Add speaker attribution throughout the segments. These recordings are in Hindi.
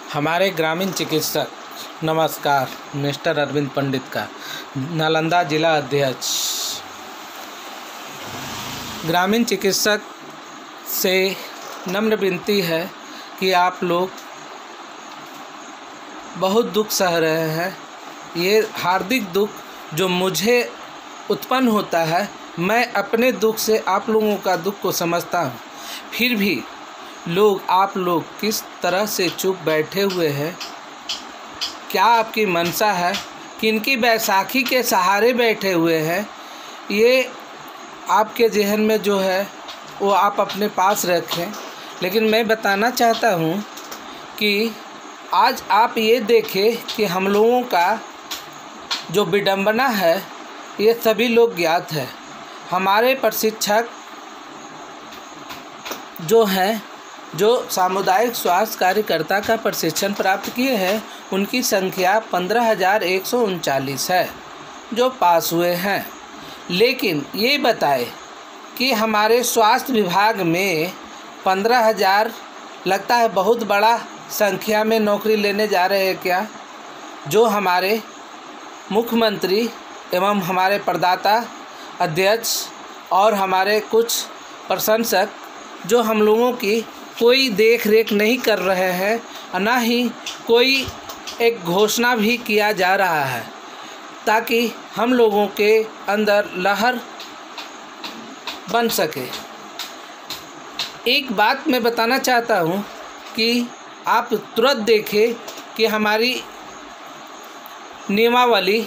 Speaker 1: हमारे ग्रामीण चिकित्सक, नमस्कार, मिस्टर अरविंद पंडित का नालंदा जिला अध्यक्ष। ग्रामीण चिकित्सक से नम्र विनती है कि आप लोग बहुत दुख सह रहे हैं। ये हार्दिक दुख जो मुझे उत्पन्न होता है, मैं अपने दुख से आप लोगों का दुख को समझता हूँ। फिर भी आप लोग किस तरह से चुप बैठे हुए हैं? क्या आपकी मंशा है? किनकी बैसाखी के सहारे बैठे हुए हैं? ये आपके जहन में जो है वो आप अपने पास रखें। लेकिन मैं बताना चाहता हूँ कि आज आप ये देखें कि हम लोगों का जो विडंबना है ये सभी लोग ज्ञात है। हमारे प्रशिक्षक जो हैं, जो सामुदायिक स्वास्थ्य कार्यकर्ता का प्रशिक्षण प्राप्त किए हैं, उनकी संख्या 15,139 है जो पास हुए हैं। लेकिन ये बताए कि हमारे स्वास्थ्य विभाग में 15,000 लगता है बहुत बड़ा संख्या में नौकरी लेने जा रहे हैं क्या? जो हमारे मुख्यमंत्री एवं हमारे प्रदाता अध्यक्ष और हमारे कुछ प्रशंसक जो हम लोगों की कोई देख रेख नहीं कर रहे हैं, और ना ही कोई एक घोषणा भी किया जा रहा है ताकि हम लोगों के अंदर लहर बन सके। एक बात मैं बताना चाहता हूँ कि आप तुरंत देखें कि हमारी नियमावली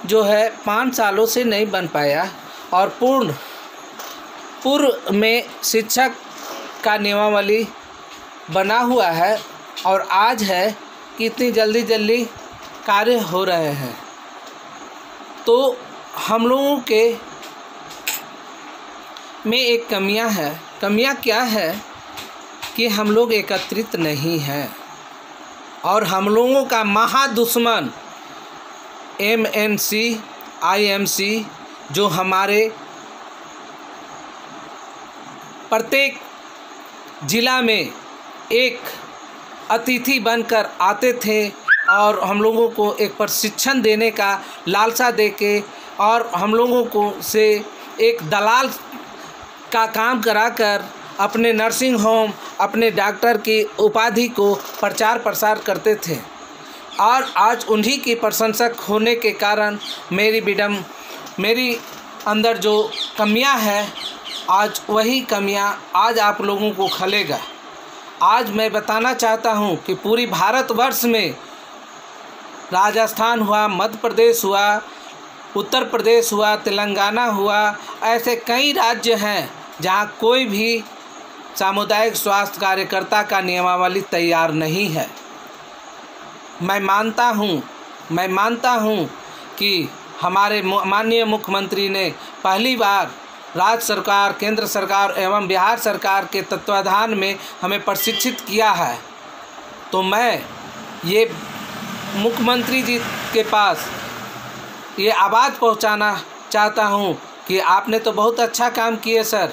Speaker 1: जो है 5 सालों से नहीं बन पाया, और पूर्व में शिक्षक का नियमावली बना हुआ है और आज है कि इतनी जल्दी कार्य हो रहे हैं। तो हम लोगों के में एक कमियां है। कमियां क्या है कि हम लोग एकत्रित नहीं हैं, और हम लोगों का महादुश्मन MNC IMC जो हमारे प्रत्येक जिला में एक अतिथि बनकर आते थे और हम लोगों को एक प्रशिक्षण देने का लालसा देके और हम लोगों को से एक दलाल का काम कराकर अपने नर्सिंग होम, अपने डॉक्टर की उपाधि को प्रचार प्रसार करते थे। और आज उन्हीं की प्रशंसक होने के कारण मेरी अंदर जो कमियां हैं, आज वही कमियां आज आप लोगों को खलेगा। आज मैं बताना चाहता हूं कि पूरी भारतवर्ष में राजस्थान हुआ, मध्य प्रदेश हुआ, उत्तर प्रदेश हुआ, तेलंगाना हुआ, ऐसे कई राज्य हैं जहां कोई भी सामुदायिक स्वास्थ्य कार्यकर्ता का नियमावली तैयार नहीं है। मैं मानता हूं कि हमारे माननीय मुख्यमंत्री ने पहली बार राज्य सरकार, केंद्र सरकार एवं बिहार सरकार के तत्वाधान में हमें प्रशिक्षित किया है। तो मैं ये मुख्यमंत्री जी के पास ये आवाज़ पहुंचाना चाहता हूं कि आपने तो बहुत अच्छा काम किए सर,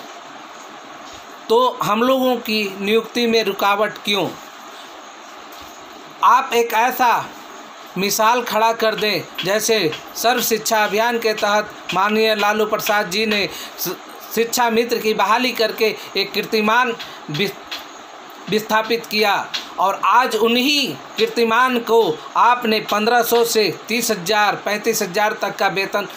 Speaker 1: तो हम लोगों की नियुक्ति में रुकावट क्यों? आप एक ऐसा मिसाल खड़ा कर दें जैसे सर्व शिक्षा अभियान के तहत माननीय लालू प्रसाद जी ने शिक्षा मित्र की बहाली करके एक कीर्तिमान विस्थापित किया, और आज उन्हीं कीर्तिमान को आपने 1500 से 30,000 35,000 तक का वेतन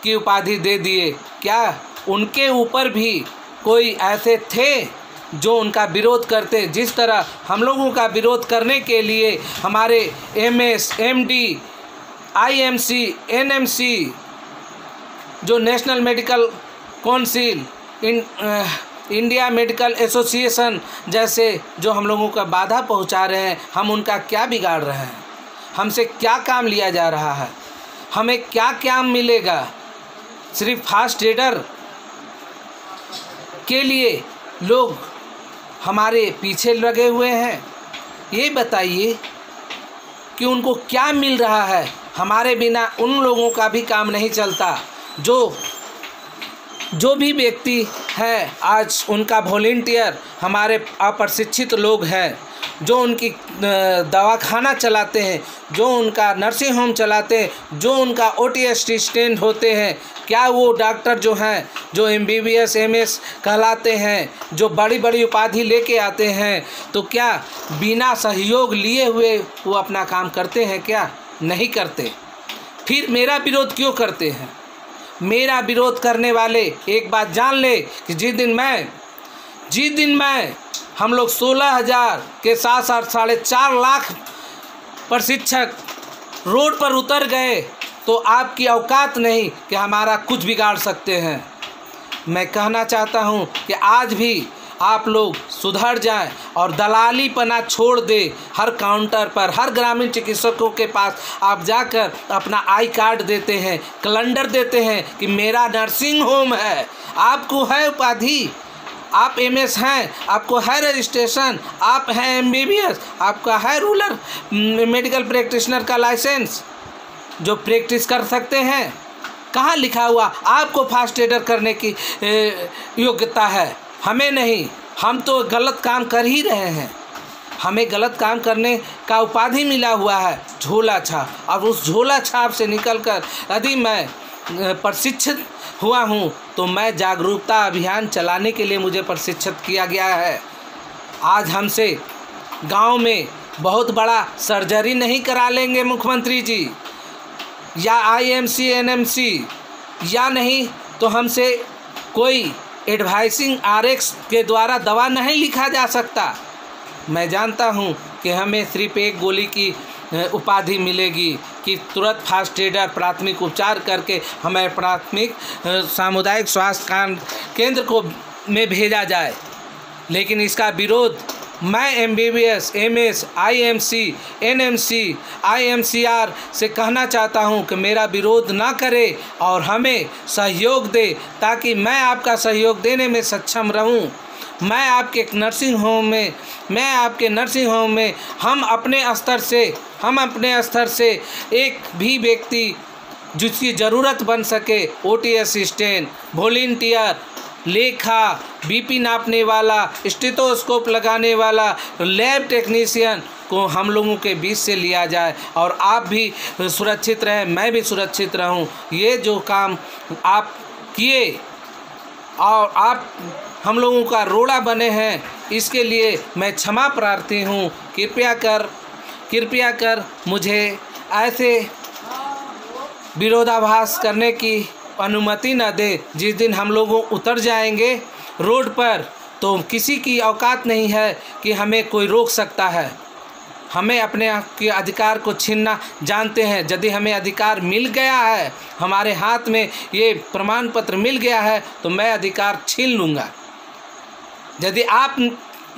Speaker 1: की उपाधि दे दिए। क्या उनके ऊपर भी कोई ऐसे थे जो उनका विरोध करते? जिस तरह हम लोगों का विरोध करने के लिए हमारे MS, MD, IMC, NMC जो national medical council, India medical association जैसे जो हम लोगों का बाधा पहुंचा रहे हैं, हम उनका क्या बिगाड़ रहे हैं? हमसे क्या काम लिया जा रहा है? हमें क्या काम मिलेगा? सिर्फ फास्ट ट्रेडर के लिए लोग हमारे पीछे लगे हुए हैं। ये बताइए कि उनको क्या मिल रहा है? हमारे बिना उन लोगों का भी काम नहीं चलता। जो भी व्यक्ति है आज उनका वॉलंटियर हमारे अप्रशिक्षित लोग हैं, जो उनकी दवाखाना चलाते हैं, जो उनका नर्सिंग होम चलाते हैं, जो उनका OT असिस्टेंट होते हैं, क्या वो डॉक्टर जो हैं, जो MBBS MS कहलाते हैं, जो बड़ी बड़ी उपाधि लेके आते हैं, तो क्या बिना सहयोग लिए हुए वो अपना काम करते हैं? क्या नहीं करते? फिर मेरा विरोध क्यों करते हैं? मेरा विरोध करने वाले एक बात जान ले कि जिस दिन मैं हम लोग 16,000 के साथ साथ 4.5 लाख प्रशिक्षक रोड पर उतर गए तो आपकी औकात नहीं कि हमारा कुछ बिगाड़ सकते हैं। मैं कहना चाहता हूं कि आज भी आप लोग सुधर जाएं और दलाली पना छोड़ दे। हर काउंटर पर, हर ग्रामीण चिकित्सकों के पास आप जाकर अपना आई कार्ड देते हैं, कैलेंडर देते हैं कि मेरा नर्सिंग होम है। आपको है उपाधि, आप MS हैं, आपको है रजिस्ट्रेशन, आप हैं MBBS, आपका है रूरल मेडिकल प्रैक्टिशनर का लाइसेंस जो प्रैक्टिस कर सकते हैं। कहाँ लिखा हुआ आपको फास्ट एडर करने की योग्यता है? हमें नहीं। हम तो गलत काम कर ही रहे हैं। हमें गलत काम करने का उपाधि मिला हुआ है, झोला छाप। और उस झोला छाप से निकलकर यदि मैं प्रशिक्षित हुआ हूँ तो मैं जागरूकता अभियान चलाने के लिए मुझे प्रशिक्षित किया गया है। आज हमसे गांव में बहुत बड़ा सर्जरी नहीं करा लेंगे मुख्यमंत्री जी, या IMC NMC, या नहीं तो हमसे कोई एडवाइसिंग RX के द्वारा दवा नहीं लिखा जा सकता। मैं जानता हूं कि हमें सिर्फ एक गोली की उपाधि मिलेगी कि तुरंत फास्ट एडर प्राथमिक उपचार करके हमें प्राथमिक सामुदायिक स्वास्थ्य केंद्र को में भेजा जाए। लेकिन इसका विरोध मैं MBBS MS IMC NMC IMCR से कहना चाहता हूं कि मेरा विरोध ना करे और हमें सहयोग दे, ताकि मैं आपका सहयोग देने में सक्षम रहूं। मैं आपके नर्सिंग होम में हम अपने स्तर से एक भी व्यक्ति जिसकी ज़रूरत बन सके, OT असिस्टेंट, वॉलंटियर, लेखा, BP नापने वाला, स्टेथोस्कोप लगाने वाला, लैब टेक्नीशियन को हम लोगों के बीच से लिया जाए और आप भी सुरक्षित रहें, मैं भी सुरक्षित रहूं। ये जो काम आप किए और आप हम लोगों का रोड़ा बने हैं, इसके लिए मैं क्षमा प्रार्थी हूँ। कृपया कर मुझे ऐसे विरोधाभास करने की अनुमति न दे। जिस दिन हम लोग उतर जाएंगे रोड पर तो किसी की औकात नहीं है कि हमें कोई रोक सकता है। हमें अपने के अधिकार को छीनना जानते हैं। यदि हमें अधिकार मिल गया है, हमारे हाथ में ये प्रमाण पत्र मिल गया है, तो मैं अधिकार छीन लूँगा। यदि आप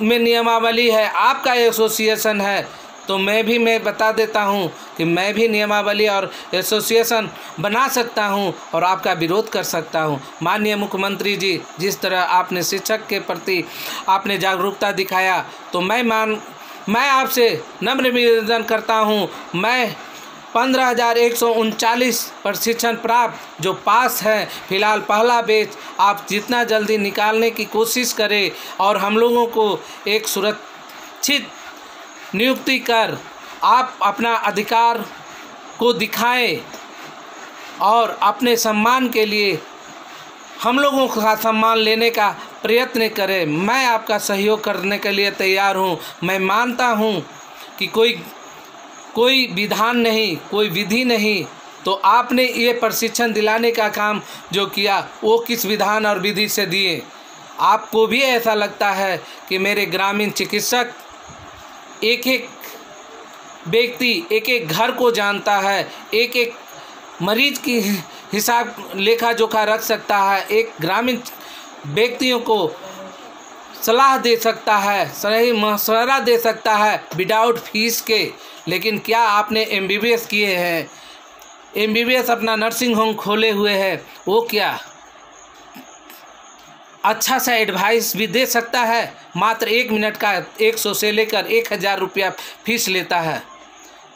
Speaker 1: में नियमावली है, आपका एसोसिएशन है, तो मैं बता देता हूं कि मैं भी नियमावली और एसोसिएशन बना सकता हूं और आपका विरोध कर सकता हूं। माननीय मुख्यमंत्री जी, जिस तरह आपने शिक्षक के प्रति आपने जागरूकता दिखाया, तो मैं आपसे नम्र निवेदन करता हूं। मैं 15,139 प्रशिक्षण प्राप्त जो पास हैं, फिलहाल पहला बैच आप जितना जल्दी निकालने की कोशिश करें और हम लोगों को एक सुरक्षित नियुक्ति कर आप अपना अधिकार को दिखाएं और अपने सम्मान के लिए हम लोगों का सम्मान लेने का प्रयत्न करें। मैं आपका सहयोग करने के लिए तैयार हूं। मैं मानता हूं कि कोई विधान नहीं, कोई विधि नहीं, तो आपने ये प्रशिक्षण दिलाने का काम जो किया वो किस विधान और विधि से दिए। आपको भी ऐसा लगता है कि मेरे ग्रामीण चिकित्सक एक एक व्यक्ति एक एक घर को जानता है, एक एक मरीज की हिसाब लेखा जोखा रख सकता है, एक ग्रामीण व्यक्तियों को सलाह दे सकता है, सही मशवरा दे सकता है विदाउट फीस के। लेकिन क्या आपने MBBS किए हैं, MBBS अपना नर्सिंग होम खोले हुए हैं, वो क्या अच्छा सा एडवाइस भी दे सकता है? मात्र 1 मिनट का 100 से लेकर 1,000 रुपया फीस लेता है।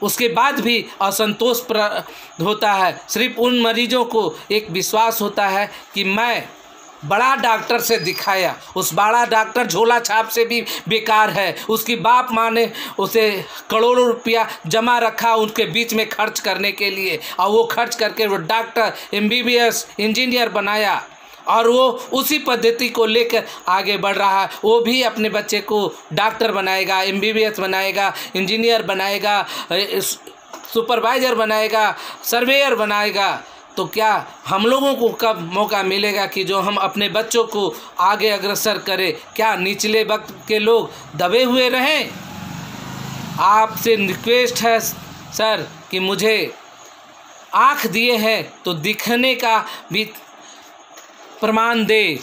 Speaker 1: उसके बाद भी असंतोष होता है। सिर्फ उन मरीजों को एक विश्वास होता है कि मैं बड़ा डॉक्टर से दिखाया। उस बड़ा डॉक्टर झोला छाप से भी बेकार है। उसकी बाप माँ ने उसे करोड़ों रुपया जमा रखा उनके बीच में खर्च करने के लिए, और वो खर्च करके वो डॉक्टर MBBS इंजीनियर बनाया, और वो उसी पद्धति को लेकर आगे बढ़ रहा है। वो भी अपने बच्चे को डॉक्टर बनाएगा, MBBS बनाएगा, इंजीनियर बनाएगा, सुपरवाइज़र बनाएगा, सर्वेयर बनाएगा। तो क्या हम लोगों को कब मौका मिलेगा कि जो हम अपने बच्चों को आगे अग्रसर करें? क्या निचले वक्त के लोग दबे हुए रहें? आपसे रिक्वेस्ट है सर कि मुझे आँख दिए हैं तो दिखने का भी प्रमाण दे,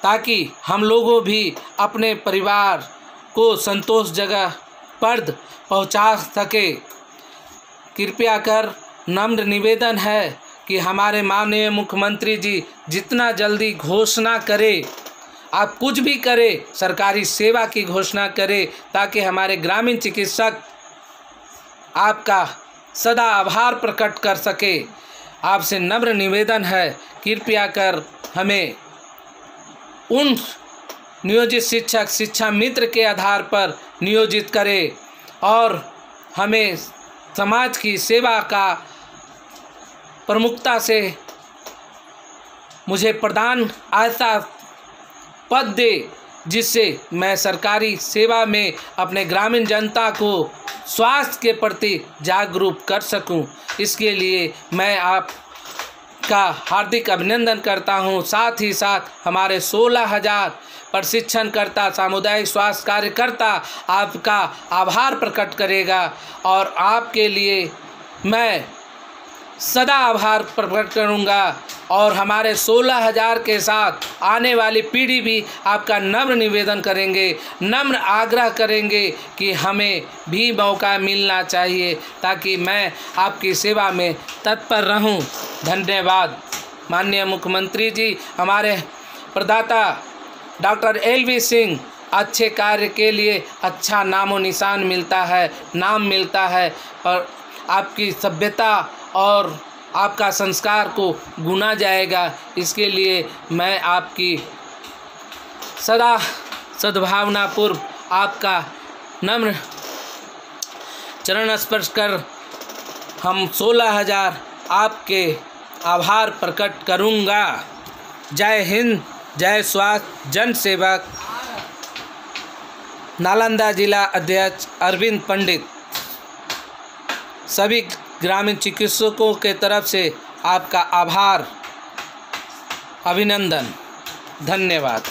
Speaker 1: ताकि हम लोगों भी अपने परिवार को संतोषजनक पद पहुंचा सके। कृपया कर नम्र निवेदन है कि हमारे माननीय मुख्यमंत्री जी जितना जल्दी घोषणा करें, आप कुछ भी करें, सरकारी सेवा की घोषणा करें, ताकि हमारे ग्रामीण चिकित्सक आपका सदा आभार प्रकट कर सके। आपसे नम्र निवेदन है, कृपया कर हमें उन नियोजित शिक्षक शिक्षा मित्र के आधार पर नियोजित करें, और हमें समाज की सेवा का प्रमुखता से मुझे प्रदान ऐसा पद दे, जिससे मैं सरकारी सेवा में अपने ग्रामीण जनता को स्वास्थ्य के प्रति जागरूक कर सकूं। इसके लिए मैं आपका हार्दिक अभिनंदन करता हूं। साथ ही साथ हमारे 16,000 प्रशिक्षणकर्ता सामुदायिक स्वास्थ्य कार्यकर्ता आपका आभार प्रकट करेगा, और आपके लिए मैं सदा आभार प्रकट करूंगा। और हमारे 16,000 के साथ आने वाली पीढ़ी भी आपका नम्र निवेदन करेंगे, नम्र आग्रह करेंगे कि हमें भी मौका मिलना चाहिए, ताकि मैं आपकी सेवा में तत्पर रहूं। धन्यवाद। माननीय मुख्यमंत्री जी, हमारे प्रदाता डॉक्टर LV सिंह, अच्छे कार्य के लिए अच्छा नामो निशान मिलता है, नाम मिलता है, और आपकी सभ्यता और आपका संस्कार को गुना जाएगा। इसके लिए मैं आपकी सदा सद्भावनापूर्व आपका नम्र चरण स्पर्श कर हम 16,000 आपके आभार प्रकट करूंगा। जय हिंद, जय स्वास्थ्य जन सेवक, नालंदा जिला अध्यक्ष अरविंद पंडित। सभी ग्रामीण चिकित्सकों के तरफ से आपका आभार, अभिनंदन, धन्यवाद।